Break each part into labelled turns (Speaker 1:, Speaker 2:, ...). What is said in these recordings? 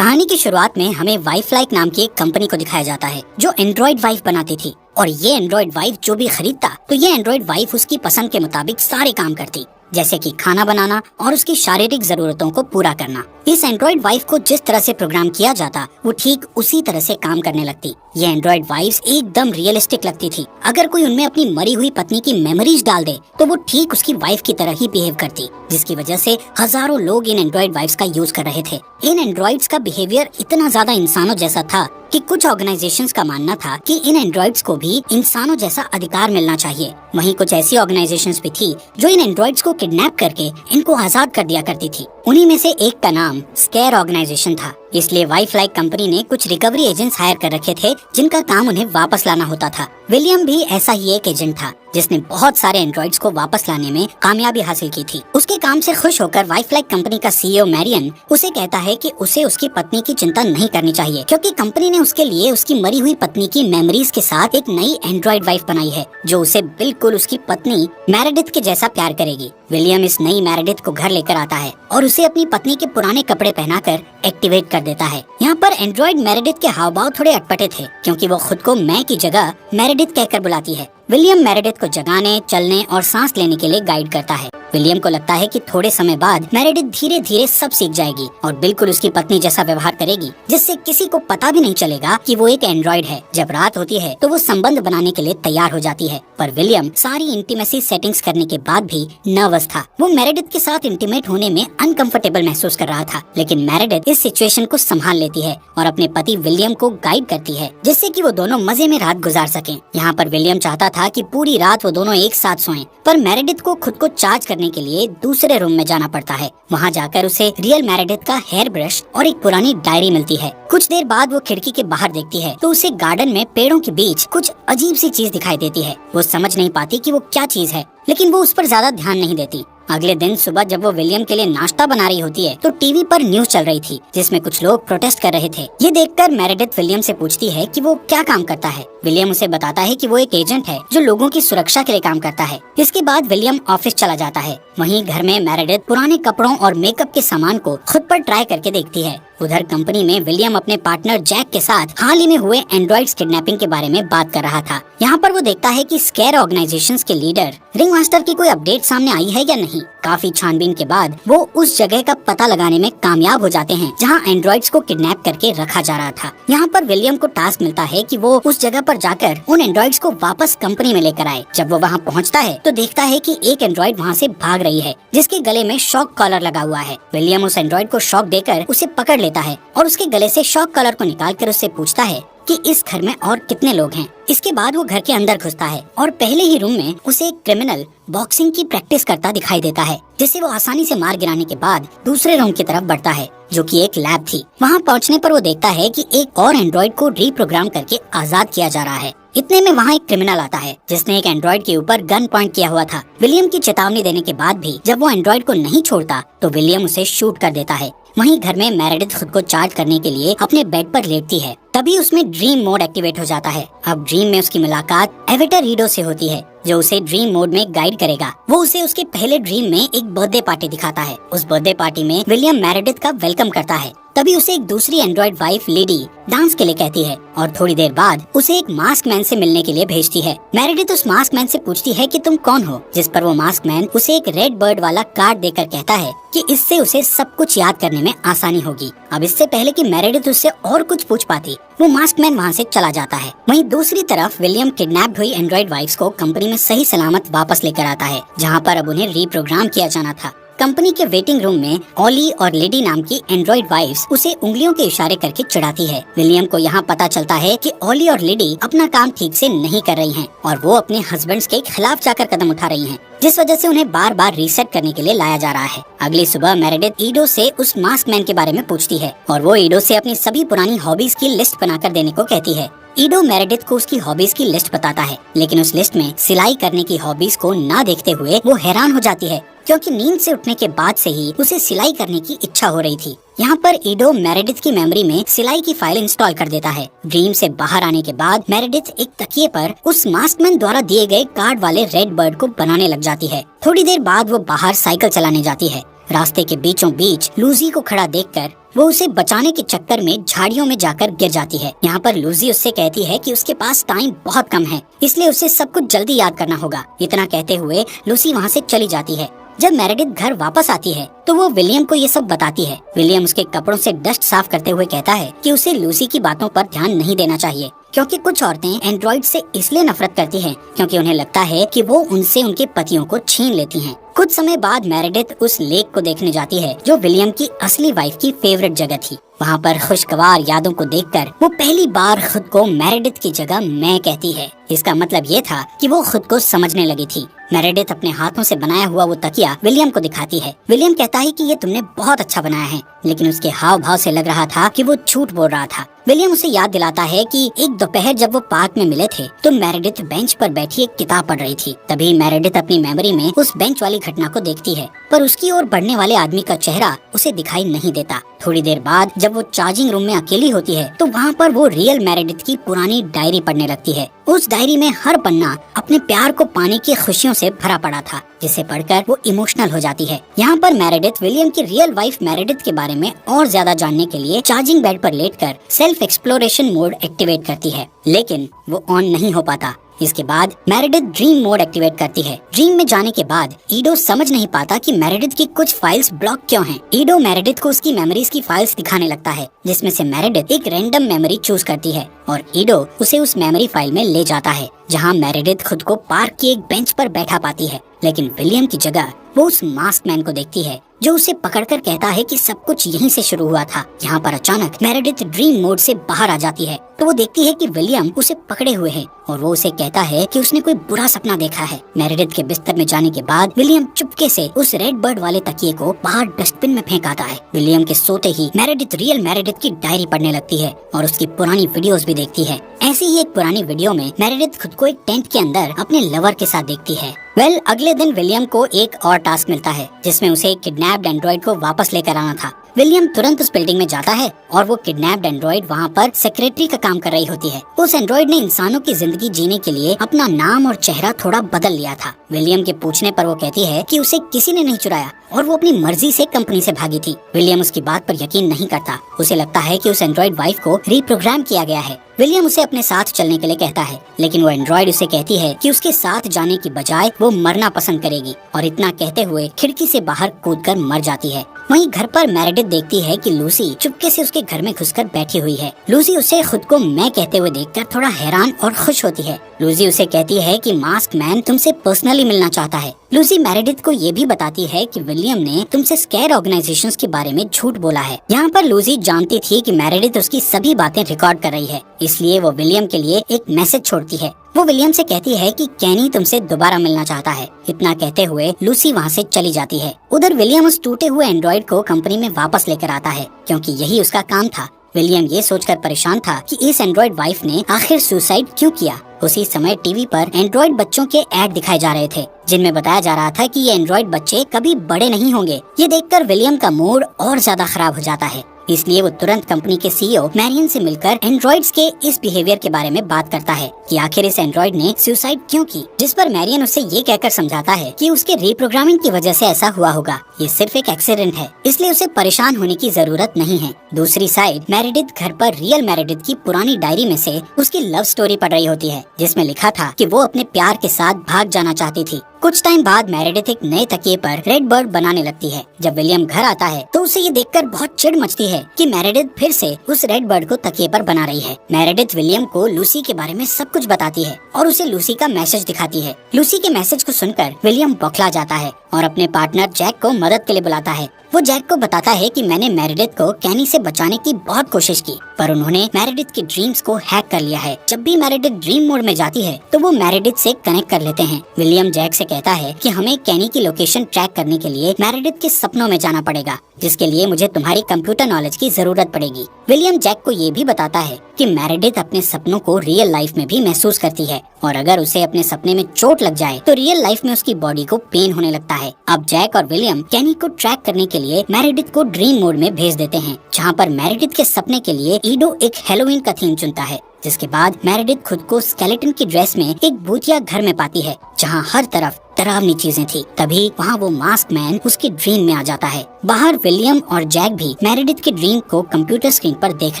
Speaker 1: कहानी की शुरुआत में हमें वाइफ लाइक नाम की एक कंपनी को दिखाया जाता है जो एंड्रॉइड वाइफ बनाती थी। और ये एंड्रॉइड वाइफ जो भी खरीदता तो ये एंड्रॉइड वाइफ उसकी पसंद के मुताबिक सारे काम करती, जैसे कि खाना बनाना और उसकी शारीरिक जरूरतों को पूरा करना। इस एंड्रॉइड वाइफ को जिस तरह से प्रोग्राम किया जाता वो ठीक उसी तरह से काम करने लगती। ये एंड्रॉइड वाइफ्स एकदम रियलिस्टिक लगती थी। अगर कोई उनमें अपनी मरी हुई पत्नी की मेमोरीज डाल दे तो वो ठीक उसकी वाइफ की तरह ही बिहेव करती, जिसकी वजह से हजारों लोग इन एंड्रॉइड वाइफ्स का यूज कर रहे थे। इन एंड्रॉइड्स का बिहेवियर इतना ज्यादा इंसानों जैसा था कि कुछ ऑर्गेनाइजेशंस का मानना था कि इन एंड्रॉइड्स को भी इंसानों जैसा अधिकार मिलना चाहिए। वहीं कुछ ऐसी ऑर्गेनाइजेशंस भी थी जो इन एंड्रॉइड्स को किडनैप करके इनको आजाद कर दिया करती थी। उन्हीं में से एक का नाम स्केयर ऑर्गेनाइजेशन था। इसलिए वाइफ लाइक कंपनी ने कुछ रिकवरी एजेंट्स हायर कर रखे थे जिनका काम उन्हें वापस लाना होता था। विलियम भी ऐसा ही एक एजेंट था जिसने बहुत सारे एंड्रॉइड्स को वापस लाने में कामयाबी हासिल की थी। उसके काम से खुश होकर वाइफ लाइक कंपनी का सीईओ मैरियन उसे कहता है कि उसे उसकी पत्नी की चिंता नहीं करनी चाहिए, क्योंकि कंपनी ने उसके लिए उसकी मरी हुई पत्नी की मेमोरीज के साथ एक नई एंड्रॉइड वाइफ बनाई है जो उसे बिल्कुल उसकी पत्नी मेरेडिथ के जैसा प्यार करेगी। विलियम इस नई मेरेडिथ को घर लेकर आता है और उसे अपनी पत्नी के पुराने कपड़े पहनाकर एक्टिवेट कर देता है। यहाँ पर एंड्रॉइड मेरेडिथ के हाव भाव थोड़े अटपटे थे, क्योंकि वो खुद को मैं की जगह मेरेडिथ कहकर बुलाती है। विलियम मेरेडिथ को जगाने, चलने और सांस लेने के लिए गाइड करता है। विलियम को लगता है कि थोड़े समय बाद मेरेडिथ धीरे धीरे सब सीख जाएगी और बिल्कुल उसकी पत्नी जैसा व्यवहार करेगी, जिससे किसी को पता भी नहीं चलेगा कि वो एक एंड्रॉइड है। जब रात होती है तो वो संबंध बनाने के लिए तैयार हो जाती है, पर विलियम सारी इंटीमेसी सेटिंग्स करने के बाद भी नर्वस था। वो मेरेडिथ के साथ इंटीमेट होने में अनकंफर्टेबल महसूस कर रहा था, लेकिन मेरेडिथ इस सिचुएशन को संभाल लेती है और अपने पति विलियम को गाइड करती है, जिससे कि वो दोनों मजे में रात गुजार सकें। यहाँ पर विलियम चाहता था कि पूरी रात वो दोनों एक साथ सोएं, पर मेरेडिथ को खुद को चार्ज करने के लिए दूसरे रूम में जाना पड़ता है। वहाँ जाकर उसे रियल मेरेडिथ का हेयर ब्रश और एक पुरानी डायरी मिलती है। कुछ देर बाद वो खिड़की के बाहर देखती है तो उसे गार्डन में पेड़ों के बीच कुछ अजीब सी चीज दिखाई देती है। वो समझ नहीं पाती कि वो क्या चीज है, लेकिन वो उस पर ज्यादा ध्यान नहीं देती। अगले दिन सुबह जब वो विलियम के लिए नाश्ता बना रही होती है तो टीवी पर न्यूज चल रही थी जिसमें कुछ लोग प्रोटेस्ट कर रहे थे। ये देखकर मेरेडिथ विलियम से पूछती है कि वो क्या काम करता है। विलियम उसे बताता है कि वो एक एजेंट है जो लोगों की सुरक्षा के लिए काम करता है। इसके बाद विलियम ऑफिस चला जाता है। वहीं घर में मेरेडिथ पुराने कपड़ों और मेकअप के सामान को खुद पर ट्राई करके देखती है। उधर कंपनी में विलियम अपने पार्टनर जैक के साथ हाल ही में हुए एंड्रॉइड्स किडनैपिंग के बारे में बात कर रहा था। यहाँ पर वो देखता है कि स्केयर ऑर्गेनाइजेशंस के लीडर रिंग मास्टर की कोई अपडेट सामने आई है या नहीं। काफी छानबीन के बाद वो उस जगह का पता लगाने में कामयाब हो जाते हैं जहाँ एंड्रॉइड्स को किडनैप करके रखा जा रहा था। यहाँ पर विलियम को टास्क मिलता है कि वो उस जगह पर जाकर उन एंड्रॉइड्स को वापस कंपनी में लेकर आए। जब वो वहाँ पहुँचता है तो देखता है कि एक एंड्रॉइड वहाँ से भाग रही है जिसके गले में शॉक कॉलर लगा हुआ है। विलियम उस एंड्रॉइड को शॉक देकर उसे पकड़ लेता है और उसके गले से शॉक कॉलर को निकालकर उससे पूछता है कि इस घर में और कितने लोग हैं। इसके बाद वो घर के अंदर घुसता है और पहले ही रूम में उसे एक क्रिमिनल बॉक्सिंग की प्रैक्टिस करता दिखाई देता है, जिसे वो आसानी से मार गिराने के बाद दूसरे रूम की तरफ बढ़ता है जो कि एक लैब थी। वहाँ पहुँचने पर वो देखता है कि एक और एंड्रॉइड को रीप्रोग्राम करके आजाद किया जा रहा है। इतने में वहाँ एक क्रिमिनल आता है जिसने एक एंड्रॉइड के ऊपर गन पॉइंट किया हुआ था। विलियम की चेतावनी देने के बाद भी जब वो एंड्रॉइड को नहीं छोड़ता तो विलियम उसे शूट कर देता है। वहीं घर में मेरेडिथ खुद को चार्ज करने के लिए अपने बेड पर लेटती है। तभी उसमें ड्रीम मोड एक्टिवेट हो जाता है। अब ड्रीम में उसकी मुलाकात एवेटर ईडो से होती है जो उसे ड्रीम मोड में गाइड करेगा। वो उसे उसके पहले ड्रीम में एक बर्थडे पार्टी दिखाता है। उस बर्थडे पार्टी में विलियम मेरेडिथ का वेलकम करता है। तभी उसे एक दूसरी एंड्रॉइड वाइफ लेडी डांस के लिए कहती है और थोड़ी देर बाद उसे एक मास्क मैन से मिलने के लिए भेजती है। मेरेडिथ उस मास्क मैन से पूछती है कि तुम कौन हो, जिस पर वो मास्क मैन उसे एक रेड बर्ड वाला कार्ड देकर कहता है कि इससे उसे सब कुछ याद करने में आसानी होगी। अब इससे पहले कि मेरेडिथ उससे और कुछ पूछ पाती वो मास्क मैन वहाँ से चला जाता है। वहीं दूसरी तरफ विलियम किडनैप्ड हुई एंड्रॉइड वाइफ्स को कंपनी में सही सलामत वापस लेकर आता है, जहाँ पर अब उन्हें रीप्रोग्राम किया जाना था। कंपनी के वेटिंग रूम में ऑली और लेडी नाम की एंड्रॉइड वाइफ्स उसे उंगलियों के इशारे करके चिढ़ाती है। विलियम को यहाँ पता चलता है कि ऑली और लेडी अपना काम ठीक से नहीं कर रही हैं और वो अपने हस्बैंड्स के खिलाफ जाकर कदम उठा रही हैं, जिस वजह से उन्हें बार बार रीसेट करने के लिए लाया जा रहा है। अगली सुबह मेरेडिथ ईडो से उस मास्क मैन के बारे में पूछती है और वो ईडो से अपनी सभी पुरानी हॉबीज की लिस्ट बनाकर देने को कहती है। ईडो मेरेडिथ को उसकी हॉबीज की लिस्ट बताता है, लेकिन उस लिस्ट में सिलाई करने की हॉबीज को ना देखते हुए वो हैरान हो जाती है, क्योंकि नींद से उठने के बाद से ही उसे सिलाई करने की इच्छा हो रही थी। यहाँ पर ईडो मेरेडिथ की मेमोरी में सिलाई की फाइल इंस्टॉल कर देता है। ड्रीम से बाहर आने के बाद मेरेडिथ एक तकिए पर उस मास्कमैन द्वारा दिए गए कार्ड वाले रेड बर्ड को बनाने लग जाती है। थोड़ी देर बाद वो बाहर साइकिल चलाने जाती है। रास्ते के बीचों बीच लूसी को खड़ा देखकर वो उसे बचाने के चक्कर में झाड़ियों में जाकर गिर जाती है। यहाँ पर लूसी उससे कहती है कि उसके पास टाइम बहुत कम है, इसलिए उसे सब कुछ जल्दी याद करना होगा। इतना कहते हुए लूसी वहाँ से चली जाती है। जब मेरेडिथ घर वापस आती है तो वो विलियम को ये सब बताती है। विलियम उसके कपड़ों से डस्ट साफ करते हुए कहता है कि उसे लूसी की बातों पर ध्यान नहीं देना चाहिए, क्योंकि कुछ औरतें एंड्रॉइड से इसलिए नफरत करती हैं क्योंकि उन्हें लगता है कि वो उनसे उनके पतियों को छीन लेती हैं। कुछ समय बाद मेरेडिथ उस लेक को देखने जाती है जो विलियम की असली वाइफ की फेवरेट जगह थी। वहाँ पर खुशगवार यादों को देखकर वो पहली बार खुद को मेरेडिथ की जगह मैं कहती है। इसका मतलब ये था कि वो खुद को समझने लगी थी। मेरेडिथ अपने हाथों से बनाया हुआ वो तकिया विलियम को दिखाती है। विलियम कहता है कि ये तुमने बहुत अच्छा बनाया है, लेकिन उसके हाव भाव से लग रहा था कि वो झूठ बोल रहा था। विलियम उसे याद दिलाता है कि एक दोपहर जब वो पार्क में मिले थे तो मेरेडिथ बेंच पर बैठी एक किताब पढ़ रही थी। तभी मेरेडिथ अपनी मेमोरी में उस बेंच वाली घटना को देखती है, पर उसकी ओर बढ़ने वाले आदमी का चेहरा उसे दिखाई नहीं देता। थोड़ी देर बाद जब वो चार्जिंग रूम में अकेली होती है तो वहाँ पर वो रियल मेरेडिथ की पुरानी डायरी पढ़ने लगती है। उस डायरी में हर पन्ना अपने प्यार को पाने की खुशियों से भरा पड़ा था, जिसे पढ़कर वो इमोशनल हो जाती है। यहाँ पर मेरेडिथ विलियम की रियल वाइफ मेरेडिथ के बारे में और ज्यादा जानने के लिए चार्जिंग बेड पर लेटकर सेल्फ एक्सप्लोरेशन मोड एक्टिवेट करती है, लेकिन वो ऑन नहीं हो पाता। इसके बाद मेरेडिथ ड्रीम मोड एक्टिवेट करती है। ड्रीम में जाने के बाद ईडो समझ नहीं पाता कि मेरेडिथ की कुछ फाइल्स ब्लॉक क्यों हैं। ईडो मेरेडिथ को उसकी मेमोरीज की फाइल्स दिखाने लगता है, जिसमें से मेरेडिथ एक रैंडम मेमोरी चूज करती है और ईडो उसे उस मेमोरी फाइल में ले जाता है, जहाँ मेरेडिथ खुद को पार्क की एक बेंच पर बैठा पाती है। लेकिन विलियम की जगह वो उस मास्क मैन को देखती है जो उसे पकड़कर कहता है कि सब कुछ यहीं से शुरू हुआ था। यहाँ पर अचानक मेरेडिथ ड्रीम मोड से बाहर आ जाती है तो वो देखती है कि विलियम उसे पकड़े हुए है और वो उसे कहता है कि उसने कोई बुरा सपना देखा है। मेरेडिथ के बिस्तर में जाने के बाद विलियम चुपके से उस रेड बर्ड वाले तकिए को बाहर डस्टबिन में फेंक आता है। विलियम के सोते ही मेरेडिथ रियल मेरेडिथ की डायरी पढ़ने लगती है और उसकी पुरानी वीडियोस भी देखती है। ऐसी ही एक पुरानी वीडियो में मेरेडिथ खुद को एक टेंट के अंदर अपने लवर के साथ देखती है। अगले दिन विलियम को एक और टास्क मिलता है जिसमें उसे एक किडनैप्ड एंड्रॉइड को वापस लेकर आना था। विलियम तुरंत उस बिल्डिंग में जाता है और वो किडनैप्ड एंड्रॉइड वहाँ पर सेक्रेटरी का काम कर रही होती है। उस एंड्रॉइड ने इंसानों की जिंदगी जीने के लिए अपना नाम और चेहरा थोड़ा बदल लिया था। विलियम के पूछने पर वो कहती है कि उसे किसी ने नहीं चुराया और वो अपनी मर्जी से कंपनी से भागी थी। विलियम उसकी बात पर यकीन नहीं करता। उसे लगता है कि उस एंड्रॉइड वाइफ को रीप्रोग्राम किया गया है। विलियम उसे अपने साथ चलने के लिए कहता है, लेकिन वो एंड्रॉइड उसे कहती है कि उसके साथ जाने की बजाय वो मरना पसंद करेगी और इतना कहते हुए खिड़की से बाहर कूदकर मर जाती है। वहीं घर पर मेरेडिथ देखती है कि लूसी चुपके से उसके घर में घुसकर बैठी हुई है। लूसी उसे खुद को मैं कहते हुए देखकर थोड़ा हैरान और खुश होती है। लूसी उसे कहती है कि मास्क मैन तुमसे पर्सनली मिलना चाहता है। लूसी मेरेडिथ को ये भी बताती है कि विलियम ने तुमसे स्केयर ऑर्गेनाइजेशंस के बारे में झूठ बोला है। यहाँ पर लूसी जानती थी कि मेरेडिथ उसकी सभी बातें रिकॉर्ड कर रही है, इसलिए वो विलियम के लिए एक मैसेज छोड़ती है। वो विलियम से कहती है कि कैनी तुमसे दोबारा मिलना चाहता है। इतना कहते हुए लूसी वहाँ से चली जाती है। उधर विलियम उस टूटे हुए एंड्रॉइड को कंपनी में वापस लेकर आता है, क्योंकि यही उसका काम था। विलियम ये सोचकर परेशान था कि इस एंड्रॉइड वाइफ ने आखिर सुसाइड क्यों किया। उसी समय टीवी पर एंड्रॉइड बच्चों के ऐड दिखाए जा रहे थे, जिनमें बताया जा रहा था कि ये एंड्रॉइड बच्चे कभी बड़े नहीं होंगे। ये देखकर विलियम का मूड और ज्यादा खराब हो जाता है, इसलिए वो तुरंत कंपनी के सीईओ मैरियन से मिलकर एंड्रॉइड्स के इस बिहेवियर के बारे में बात करता है कि आखिर इस एंड्रॉइड ने सुसाइड क्यों की। जिस पर मैरियन उसे ये कहकर समझाता है कि उसके रीप्रोग्रामिंग की वजह से ऐसा हुआ होगा, ये सिर्फ एक एक्सीडेंट है, इसलिए उसे परेशान होने की जरूरत नहीं है। दूसरी साइड मेरेडिथ घर पर रियल मेरेडिथ की पुरानी डायरी में से उसकी लव स्टोरी पढ़ रही होती है, जिसमें लिखा था कि वो अपने प्यार के साथ भाग जाना चाहती थी। कुछ टाइम बाद मेरेडिथ एक नए तकिए पर रेड बर्ड बनाने लगती है। जब विलियम घर आता है तो उसे ये देखकर बहुत चिढ़ मचती है कि मेरेडिथ फिर से उस रेड बर्ड को तकिए पर बना रही है। मेरेडिथ विलियम को लूसी के बारे में सब कुछ बताती है और उसे लूसी का मैसेज दिखाती है। लूसी के मैसेज को सुनकर विलियम बौखला जाता है और अपने पार्टनर जैक को मदद के लिए बुलाता है। वो जैक को बताता है कि मैंने मेरेडिथ को कैनी से बचाने की बहुत कोशिश की, पर उन्होंने मेरेडिथ के ड्रीम्स को हैक कर लिया है। जब भी मेरेडिथ ड्रीम मोड में जाती है तो वो मेरेडिथ से कनेक्ट कर लेते हैं। विलियम जैक से कहता है कि हमें कैनी की लोकेशन ट्रैक करने के लिए मेरेडिथ के सपनों में जाना पड़ेगा, जिसके लिए मुझे तुम्हारी कंप्यूटर नॉलेज की जरूरत पड़ेगी। विलियम जैक को ये भी बताता है कि मेरेडिथ अपने सपनों को रियल लाइफ में भी महसूस करती है और अगर उसे अपने सपने में चोट लग जाए तो रियल लाइफ में उसकी बॉडी को पेन होने लगता है। अब जैक और विलियम कैनी को ट्रैक करने के लिए मेरेडिथ को ड्रीम मोड में भेज देते हैं, जहाँ पर मेरेडिथ के सपने के लिए ईडो एक हैलोवीन का थीम चुनता है। जिसके बाद मेरेडिथ खुद को स्केलेटन की ड्रेस में एक भूतिया घर में पाती है जहाँ हर तरफ डरावनी चीजें थी। तभी वहाँ वो मास्क मैन उसकी ड्रीम में आ जाता है। बाहर विलियम और जैक भी मेरेडिथ की ड्रीम को कंप्यूटर स्क्रीन पर देख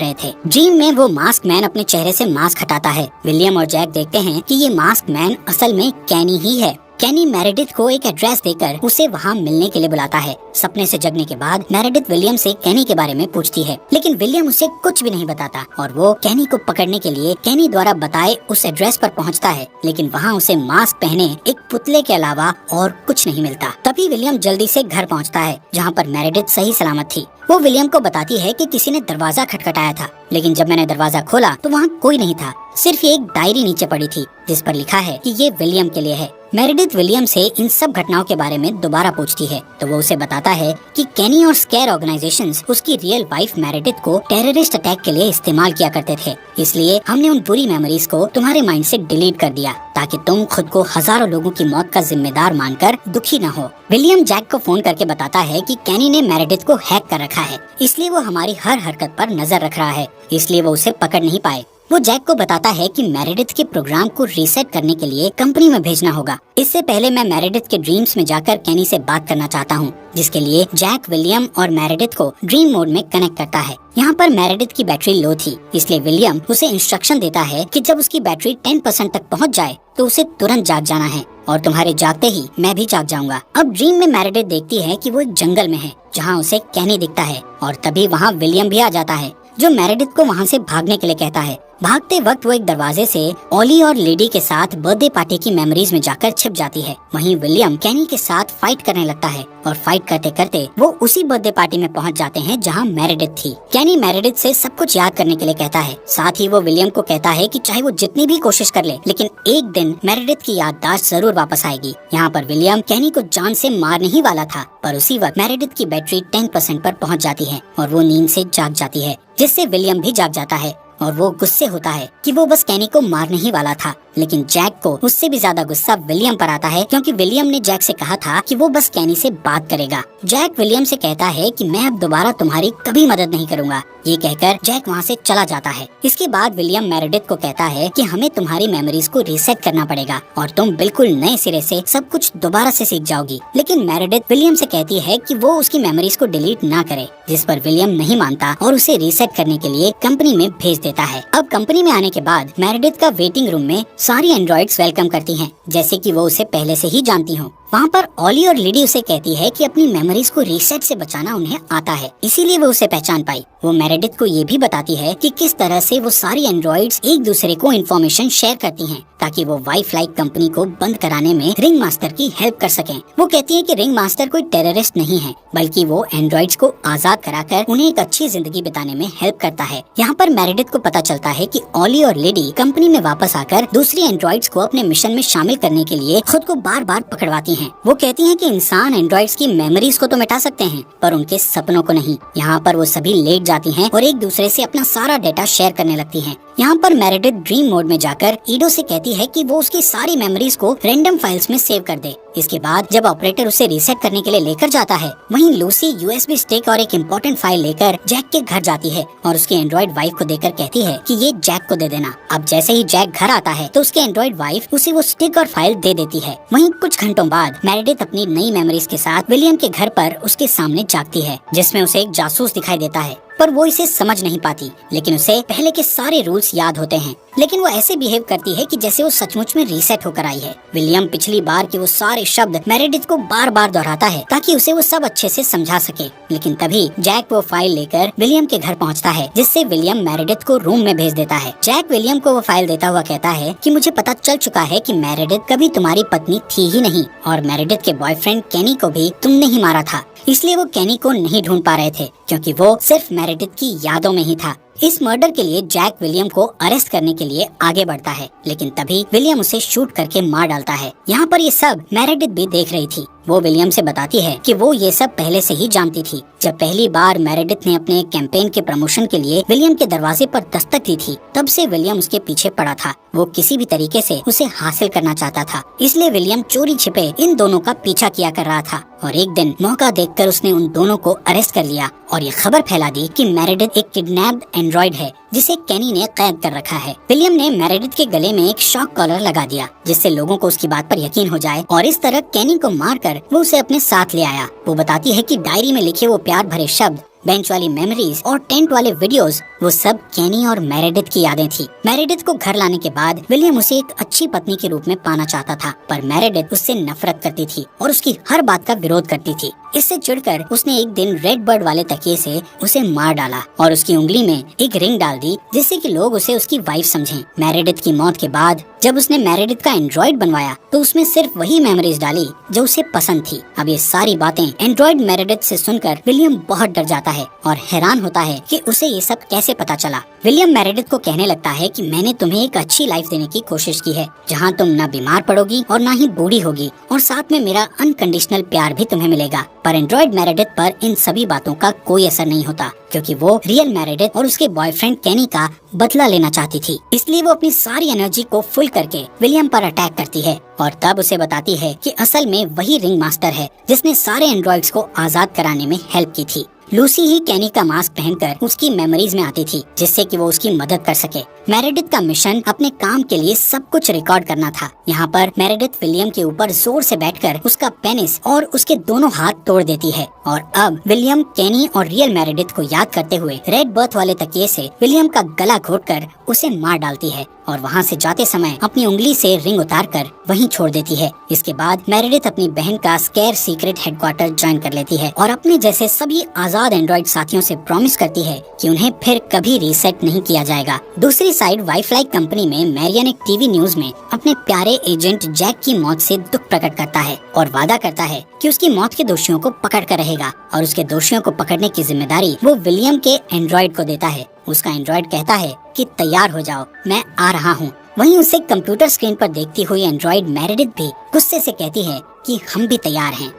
Speaker 1: रहे थे। ड्रीम में वो मास्क मैन अपने चेहरे से मास्क हटाता है। विलियम और जैक देखते हैं कि ये मास्क मैन असल में कैनी ही है। कैनी मेरेडिथ को एक एड्रेस देकर उसे वहाँ मिलने के लिए बुलाता है। सपने से जगने के बाद मेरेडिथ विलियम से कैनी के बारे में पूछती है, लेकिन विलियम उसे कुछ भी नहीं बताता और वो कैनी को पकड़ने के लिए कैनी द्वारा बताए उस एड्रेस पर पहुँचता है, लेकिन वहाँ उसे मास्क पहने एक पुतले के अलावा और कुछ नहीं मिलता। तभी विलियम जल्दी से घर पहुँचता है जहाँ पर मेरेडिथ सही सलामत थी। वो विलियम को बताती है कि किसी ने दरवाजा खटखटाया था, लेकिन जब मैंने दरवाजा खोला तो वहाँ कोई नहीं था, सिर्फ एक डायरी नीचे पड़ी थी जिस पर लिखा है कि ये विलियम के लिए है। मेरेडिथ विलियम से इन सब घटनाओं के बारे में दोबारा पूछती है तो वो उसे बताता है कि कैनी और स्केयर ऑर्गेनाइजेशंस उसकी रियल वाइफ मेरेडिथ को टेररिस्ट अटैक के लिए इस्तेमाल किया करते थे, इसलिए हमने उन बुरी मेमोरीज को तुम्हारे माइंड से डिलीट कर दिया ताकि तुम खुद को हजारों लोगों की मौत का जिम्मेदार मानकर दुखी न हो। विलियम जैक को फोन करके बताता है कि कैनी ने मेरेडिथ को हैक कर रखा है, इसलिए वो हमारी हर हरकत पर नजर रख रहा है, इसलिए वो उसे पकड़ नहीं पाए। वो जैक को बताता है कि मेरेडिथ के प्रोग्राम को रीसेट करने के लिए कंपनी में भेजना होगा। इससे पहले मैं मेरेडिथ के ड्रीम्स में जाकर कैनी से बात करना चाहता हूँ, जिसके लिए जैक विलियम और मेरेडिथ को ड्रीम मोड में कनेक्ट करता है। यहाँ पर मेरेडिथ की बैटरी लो थी, इसलिए विलियम उसे इंस्ट्रक्शन देता है कि जब उसकी बैटरी 10% तक पहुँच जाए तो उसे तुरंत जाग जाना है और तुम्हारे जागते ही मैं भी जाग जाऊंगा। अब ड्रीम में मेरेडिथ देखती है कि वो एक जंगल में है जहाँ उसे कैनी दिखता है और तभी वहाँ विलियम भी आ जाता है जो मेरेडिथ को वहाँ से भागने के लिए कहता है। भागते वक्त वो एक दरवाजे से ओली और लेडी के साथ बर्थडे पार्टी की मेमोरीज में जाकर छिप जाती है। वहीं विलियम कैनी के साथ फाइट करने लगता है और फाइट करते करते वो उसी बर्थडे पार्टी में पहुंच जाते हैं जहां मेरेडिथ थी। कैनी मेरेडिथ से सब कुछ याद करने के लिए कहता है। साथ ही वो विलियम को कहता है कि चाहे वो जितनी भी कोशिश कर ले, लेकिन एक दिन मेरेडिथ की याददाश्त जरूर वापस आएगी। यहाँ पर विलियम कैनी को जान से मारने ही वाला था, पर उसी वक्त मेरेडिथ की बैटरी 10% पर पहुँच जाती है और वो नींद से जाग जाती है, जिससे विलियम भी जाग जाता है और वो गुस्से होता है कि वो बस कैनी को मारने ही वाला था। लेकिन जैक को उससे भी ज्यादा गुस्सा विलियम पर आता है, क्योंकि विलियम ने जैक से कहा था कि वो बस कैनी से बात करेगा। जैक विलियम से कहता है कि मैं अब दोबारा तुम्हारी कभी मदद नहीं करूंगा। ये कहकर जैक वहाँ से चला जाता है। इसके बाद विलियम मेरेडिथ को कहता है कि हमें तुम्हारी मेमोरीज को रीसेट करना पड़ेगा और तुम बिल्कुल नए सिरे से सब कुछ दोबारा से सीख जाओगी। लेकिन मेरेडिथ विलियम से कहती है कि वो उसकी मेमोरीज को डिलीट ना करे, जिस पर विलियम नहीं मानता और उसे रीसेट करने के लिए कंपनी में भेज देता है। अब कंपनी में आने के बाद मेरेडिथ का वेटिंग रूम में सारी एंड्रॉइड्स वेलकम करती हैं, जैसे कि वो उसे पहले से ही जानती हो। वहाँ पर ओली और लिडी उसे कहती है कि अपनी मेमोरीज को रीसेट से बचाना उन्हें आता है, इसीलिए वो उसे पहचान पाई। वो मेरेडिथ को ये भी बताती है कि किस तरह से वो सारी एंड्रॉइड्स एक दूसरे को इन्फॉर्मेशन शेयर करती हैं, ताकि वो वाइफ लाइक कंपनी को बंद कराने में रिंग मास्टर की हेल्प कर सकें। वो कहती है कि रिंग मास्टर कोई टेररिस्ट नहीं है, बल्कि वो एंड्रॉइड्स को आजाद कराकर उन्हें एक अच्छी जिंदगी बिताने में हेल्प करता है। यहाँ पर मेरेडिथ को पता चलता है कि ओली और लिडी कंपनी में वापस आकर दूसरी एंड्रॉइड्स को अपने मिशन में शामिल करने के लिए खुद को बार बार पकड़वाती हैं। वो कहती हैं कि इंसान एंड्रॉइड्स की मेमोरीज को तो मिटा सकते हैं, पर उनके सपनों को नहीं। यहाँ पर वो सभी लेट जाती हैं और एक दूसरे से अपना सारा डेटा शेयर करने लगती हैं। यहाँ पर मेरेडिथ ड्रीम मोड में जाकर ईडो से कहती है कि वो उसकी सारी मेमोरीज को रैंडम फाइल्स में सेव कर दे। इसके बाद जब ऑपरेटर उसे रीसेट करने के लिए लेकर जाता है, वहीं लूसी यूएसबी स्टिक और एक इम्पोर्टेंट फाइल लेकर जैक के घर जाती है और उसकी एंड्रॉइड वाइफ को देकर कहती है कि ये जैक को दे देना। अब जैसे ही जैक घर आता है तो उसकी एंड्रॉइड वाइफ उसे वो स्टिक और फाइल दे देती है। वहीं कुछ घंटों बाद मेरेडिथ अपनी नई मेमोरीज के साथ विलियम के घर पर उसके सामने जागती है, जिसमें उसे एक जासूस दिखाई देता है, पर वो इसे समझ नहीं पाती। लेकिन उसे पहले के सारे रूल्स याद होते हैं, लेकिन वो ऐसे बिहेव करती है कि जैसे वो सचमुच में रीसेट होकर आई है। विलियम पिछली बार के वो सारे शब्द मेरेडिथ को बार बार दोहराता है ताकि उसे वो सब अच्छे से समझा सके। लेकिन तभी जैक वो फाइल लेकर विलियम के घर पहुंचता है, जिससे विलियम मेरेडिथ को रूम में भेज देता है। जैक विलियम को वो फाइल देता हुआ कहता है कि मुझे पता चल चुका है कि मेरेडिथ कभी तुम्हारी पत्नी थी ही नहीं और मेरेडिथ के बॉयफ्रेंड केनी को भी तुमने ही मारा था, इसलिए वो केनी को नहीं ढूंढ पा रहे थे क्योंकि वो सिर्फ मेरेडिथ की यादों में ही था। इस मर्डर के लिए जैक विलियम को अरेस्ट करने के लिए आगे बढ़ता है, लेकिन तभी विलियम उसे शूट करके मार डालता है। यहाँ पर ये सब मेरेडिथ भी देख रही थी। वो विलियम से बताती है कि वो ये सब पहले से ही जानती थी। जब पहली बार मेरेडिथ ने अपने कैंपेन के प्रमोशन के लिए विलियम के दरवाजे पर दस्तक दी थी, तब से विलियम उसके पीछे पड़ा था। वो किसी भी तरीके से उसे हासिल करना चाहता था, इसलिए विलियम चोरी छिपे इन दोनों का पीछा किया कर रहा था। और एक दिन मौका देखकर उसने उन दोनों को अरेस्ट कर लिया और ये खबर फैला दी कि मेरेडिथ एक किडनैप्ड एंड्रॉइड है जिसे केनी ने कैद कर रखा है। विलियम ने मेरेडिथ के गले में एक शॉक कॉलर लगा दिया जिससे लोगों को उसकी बात पर यकीन हो जाए, और इस तरह केनी को मारकर वो उसे अपने साथ ले आया। वो बताती है कि डायरी में लिखे वो प्यार भरे शब्द, बेंच वाली मेमोरीज और टेंट वाले वीडियोस, वो सब केनी और मेरेडिथ की यादें थी। मेरेडिथ को घर लाने के बाद विलियम उसे एक अच्छी पत्नी के रूप में पाना चाहता था, पर मेरेडिथ उससे नफरत करती थी और उसकी हर बात का विरोध करती थी। इससे चिढ़कर उसने एक दिन रेड बर्ड वाले तकिए से उसे मार डाला और उसकी उंगली में एक रिंग डाल दी जिससे कि लोग उसे उसकी वाइफ समझें। मेरेडिथ की मौत के बाद जब उसने मेरेडिथ का एंड्रॉइड बनवाया तो उसमें सिर्फ वही मेमोरीज डाली जो उसे पसंद थी। अब ये सारी बातें एंड्रॉइड मेरेडिथ से सुनकर विलियम बहुत डर जाता है और हैरान होता है कि उसे ये सब कैसे पता चला। विलियम मेरेडिथ को कहने लगता है कि मैंने तुम्हें एक अच्छी लाइफ देने की कोशिश की है जहाँ तुम न बीमार पड़ोगी और न ही बूढ़ी होगी, और साथ में मेरा अनकंडीशनल प्यार भी तुम्हें मिलेगा। पर एंड्रॉइड मेरेडिथ पर इन सभी बातों का कोई असर नहीं होता क्योंकि वो रियल मेरेडिथ और उसके बॉयफ्रेंड केनी का बदला लेना चाहती थी। इसलिए वो अपनी सारी एनर्जी को फुल करके विलियम पर अटैक करती है और तब उसे बताती है कि असल में वही रिंग मास्टर है जिसने सारे एंड्रॉइड्स को आजाद कराने में हेल्प की थी। लूसी ही केनी का मास्क पहनकर उसकी मेमोरीज में आती थी जिससे कि वो उसकी मदद कर सके। मेरेडिथ का मिशन अपने काम के लिए सब कुछ रिकॉर्ड करना था। यहाँ पर मेरेडिथ विलियम के ऊपर जोर से बैठकर उसका पेनिस और उसके दोनों हाथ तोड़ देती है, और अब विलियम, केनी और रियल मेरेडिथ को याद करते हुए रेड बर्थ वाले तकिए से विलियम का गला घोटकर उसे मार डालती है और वहाँ से जाते समय अपनी उंगली से रिंग उतारकर वहीं छोड़ देती है। इसके बाद मेरेडिथ अपनी बहन का स्केयर सीक्रेट हेडक्वार्टर ज्वाइन कर लेती है और अपने जैसे सभी आजाद एंड्रॉइड साथियों से प्रॉमिस करती है कि उन्हें फिर कभी रीसेट नहीं किया जाएगा। दूसरी साइड वाइफलाइक कंपनी में मैरियन एक टीवी न्यूज में अपने प्यारे एजेंट जैक की मौत से दुख प्रकट करता है और वादा करता है कि उसकी मौत के दोषियों को पकड़ कर रहेगा, और उसके दोषियों को पकड़ने की जिम्मेदारी वो विलियम के एंड्रॉइड को देता है। उसका एंड्रॉइड कहता है कि तैयार हो जाओ, मैं आ रहा हूँ। वहीं उसे कंप्यूटर स्क्रीन पर देखती हुई एंड्रॉइड मेरेडिथ भी गुस्से से कहती है कि हम भी तैयार हैं।